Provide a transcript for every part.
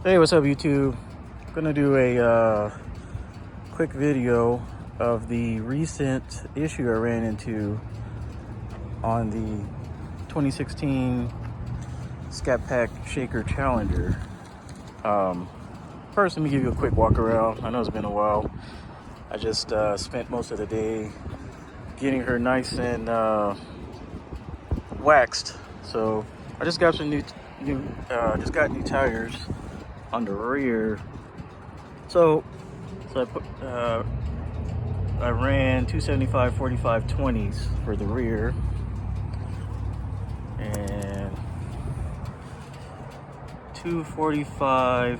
Hey, what's up, YouTube? I'm gonna do a quick video of the recent issue I ran into on the 2016 Scat Pack Shaker Challenger. First, let me give you a quick walk around. I know it's been a while. I just spent most of the day getting her nice and waxed. So I just got some new tires on the rear. So I ran 275 45 20s for the rear and 245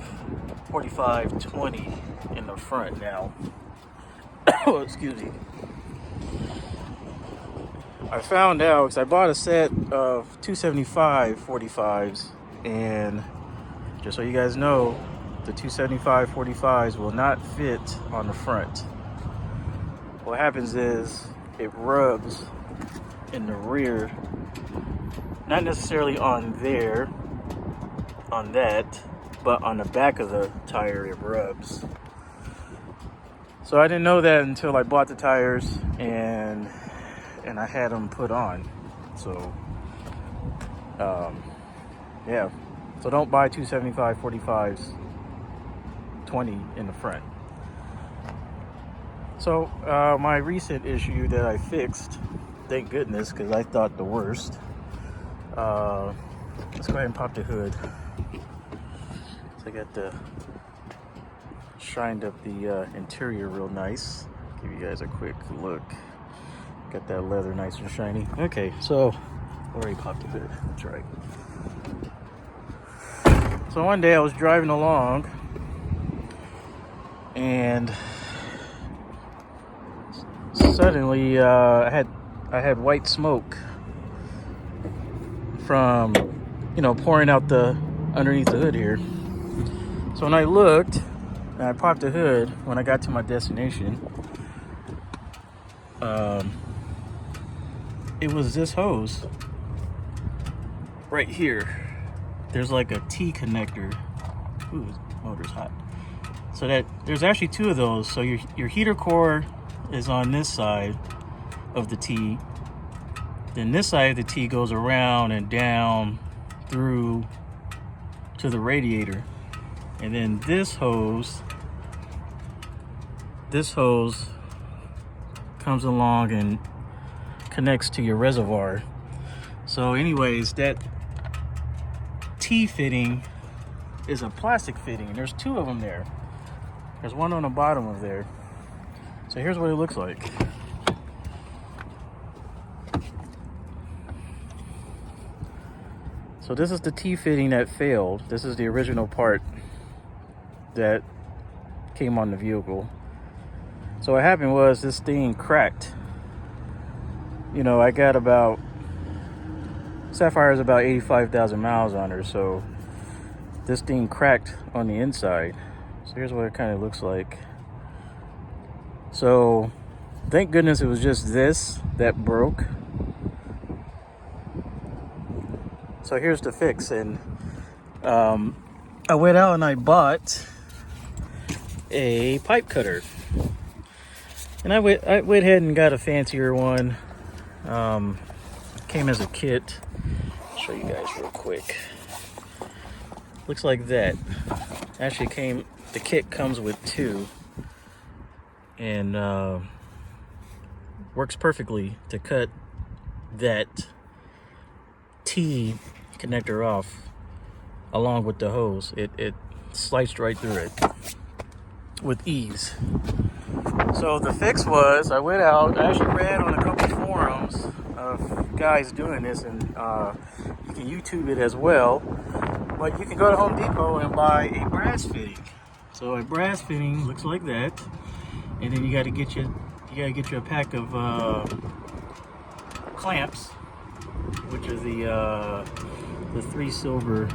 45 20 in the front now. Oh, excuse me. I found out because I bought a set of 275 45s, and just so you guys know, the 275 45s will not fit on the front. What happens is it rubs in the rear, not necessarily on that, but on the back of the tire it rubs. So I didn't know that until I bought the tires and I had them put on. So yeah, so don't buy 275 45s 20 in the front. So my recent issue that I fixed, thank goodness, because I thought the worst. Let's go ahead and pop the hood. So I got shined up the interior real nice. Give you guys a quick look. Got that leather nice and shiny. Okay, so already popped the hood. That's right. So one day I was driving along, and suddenly I had white smoke from pouring out the underneath the hood here. So when I looked and I popped the hood, when I got to my destination, it was this hose right here. There's like a T connector. Ooh, this motor's hot. So that there's actually two of those. So your heater core is on this side of the T. Then this side of the T goes around and down through to the radiator. And then this hose comes along and connects to your reservoir. So anyways, that T fitting is a plastic fitting, and there's two of them there. There's one on the bottom of there. So here's what it looks like. So this is the T fitting that failed. This is the original part that came on the vehicle. So what happened was this thing cracked. I got about, Sapphire's about 85,000 miles on her, so this thing cracked on the inside. So here's what it kind of looks like. So thank goodness it was just this that broke. So here's the fix, and I went out and I bought a pipe cutter, and I went ahead and got a fancier one. Came as a kit. I'll show you guys real quick. Looks like that. Actually the kit comes with two, and works perfectly to cut that T connector off along with the hose. It sliced right through it with ease. So the fix was, I went out, I actually read on a couple forums of guys doing this, and you can YouTube it as well, but you can go to Home Depot and buy a brass fitting. So a brass fitting looks like that, and then you got to get you a pack of clamps, which are the 3 silver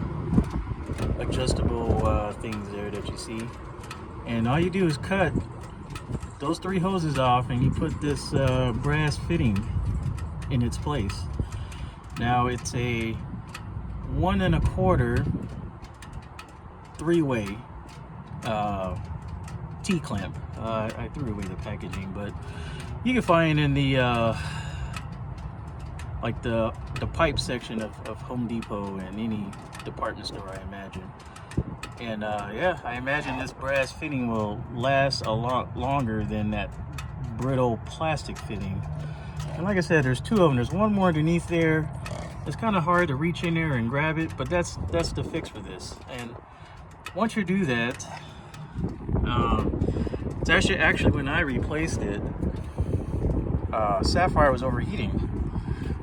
adjustable things there that you see. And all you do is cut those 3 hoses off, and you put this brass fitting in its place. Now it's a 1 1/4 3-way T-clamp. I threw away the packaging, but you can find in the like the pipe section of Home Depot and any department store, I imagine. And yeah, I imagine this brass fitting will last a lot longer than that brittle plastic fitting. And like I said, there's 2 of them. There's one more underneath there. It's kind of hard to reach in there and grab it, but that's the fix for this. And once you do that, it's actually when I replaced it, Sapphire was overheating,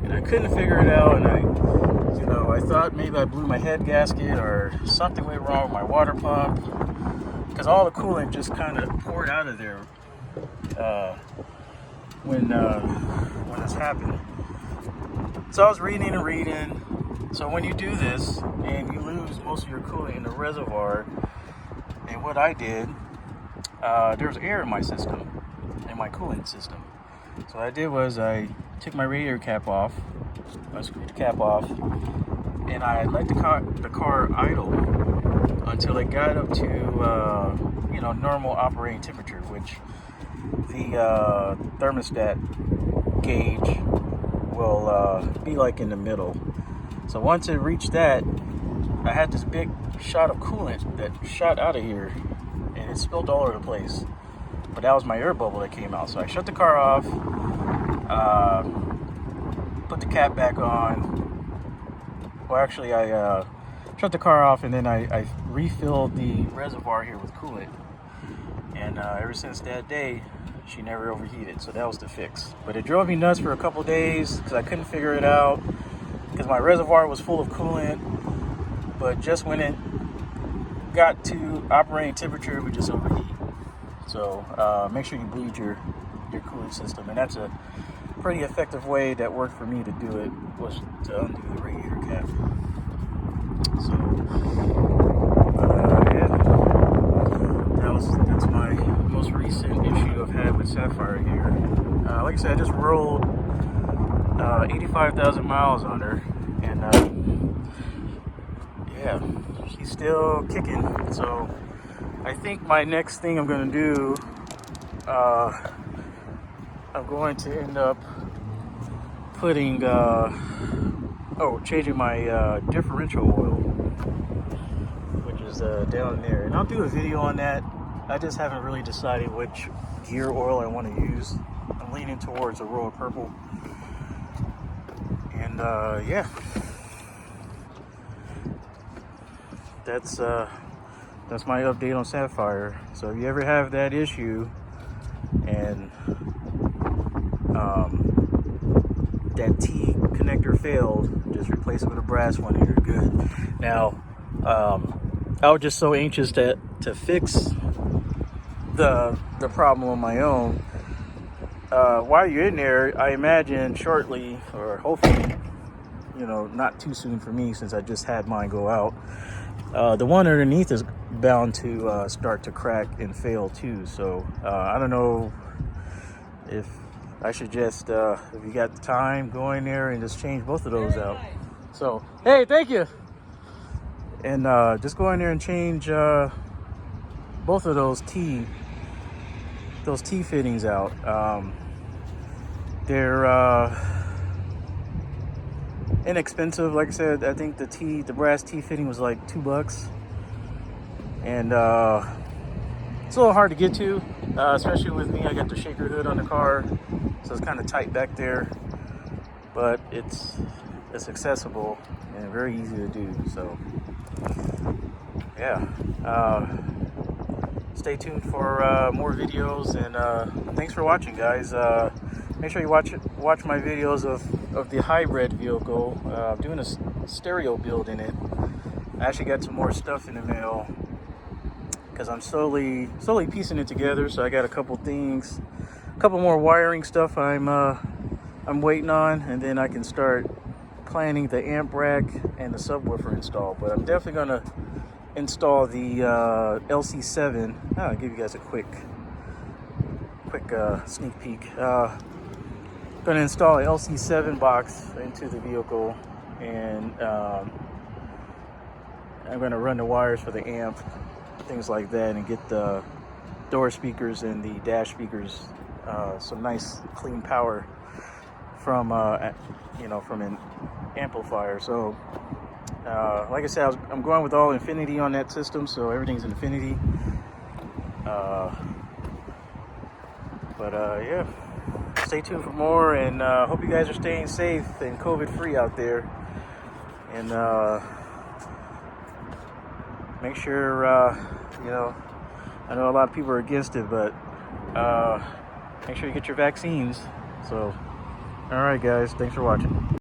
and I couldn't figure it out. And I thought maybe I blew my head gasket or something went wrong with my water pump, because all the coolant just kind of poured out of there when this happened. So I was reading and reading. So when you do this and you lose most of your coolant in the reservoir, and what I did, there's air in my system, in my coolant system. So what I did was I took my radiator cap off, I screwed the cap off, and I let the car idle until it got up to normal operating temperature, which the thermostat gauge will be like in the middle. So once it reached that, I had this big shot of coolant that shot out of here, and it spilled all over the place. But that was my air bubble that came out. So I shut the car off, put the cap back on. Well, actually, I shut the car off, and then I refilled the reservoir here with coolant. And ever since that day, she never overheated. So that was the fix. But it drove me nuts for a couple days because I couldn't figure it out, because my reservoir was full of coolant. But just when it got to operating temperature, it would just overheat. So make sure you bleed your cooling system. And that's a pretty effective way that worked for me to do it, was to undo the radiator cap. So yeah, that's my most recent issue I've had with Sapphire here. Like I said, I just rolled 85,000 miles on her, and yeah, she's still kicking. So I think my next thing I'm going to do, I'm going to end up putting, changing my differential oil, which is down there. And I'll do a video on that. I just haven't really decided which gear oil I want to use. I'm leaning towards the Royal Purple. And yeah, that's my update on Sapphire. So if you ever have that issue and that T connector failed, just replace it with a brass one and you're good. Now, I was just so anxious to fix the problem on my own. While you're in there, I imagine shortly, or hopefully, not too soon for me since I just had mine go out, the one underneath is bound to start to crack and fail too. So I don't know if I should just, if you got the time, go in there and just change both of those out. So, hey, thank you. And just go in there and change both of those T fittings out. They're inexpensive. Like I said, I think the brass T fitting was like $2, and it's a little hard to get to, especially with me. I got the shaker hood on the car, so it's kind of tight back there, but it's accessible and very easy to do. So yeah, stay tuned for more videos, and thanks for watching, guys. Make sure you watch my videos of the hybrid vehicle. I'm doing a stereo build in it. I actually got some more stuff in the mail because I'm slowly piecing it together. So I got a couple more wiring stuff I'm waiting on, and then I can start planning the amp rack and the subwoofer install. But I'm definitely gonna install the LC7. I'll give you guys a quick sneak peek. Going to install an LC7 box into the vehicle, and I'm gonna run the wires for the amp, things like that, and get the door speakers and the dash speakers some nice clean power from from an amplifier. So like I said, I'm going with all Infinity on that system, so everything's Infinity. Yeah, stay tuned for more, and hope you guys are staying safe and COVID free out there. And make sure, I know a lot of people are against it, but make sure you get your vaccines. So, all right, guys, thanks for watching.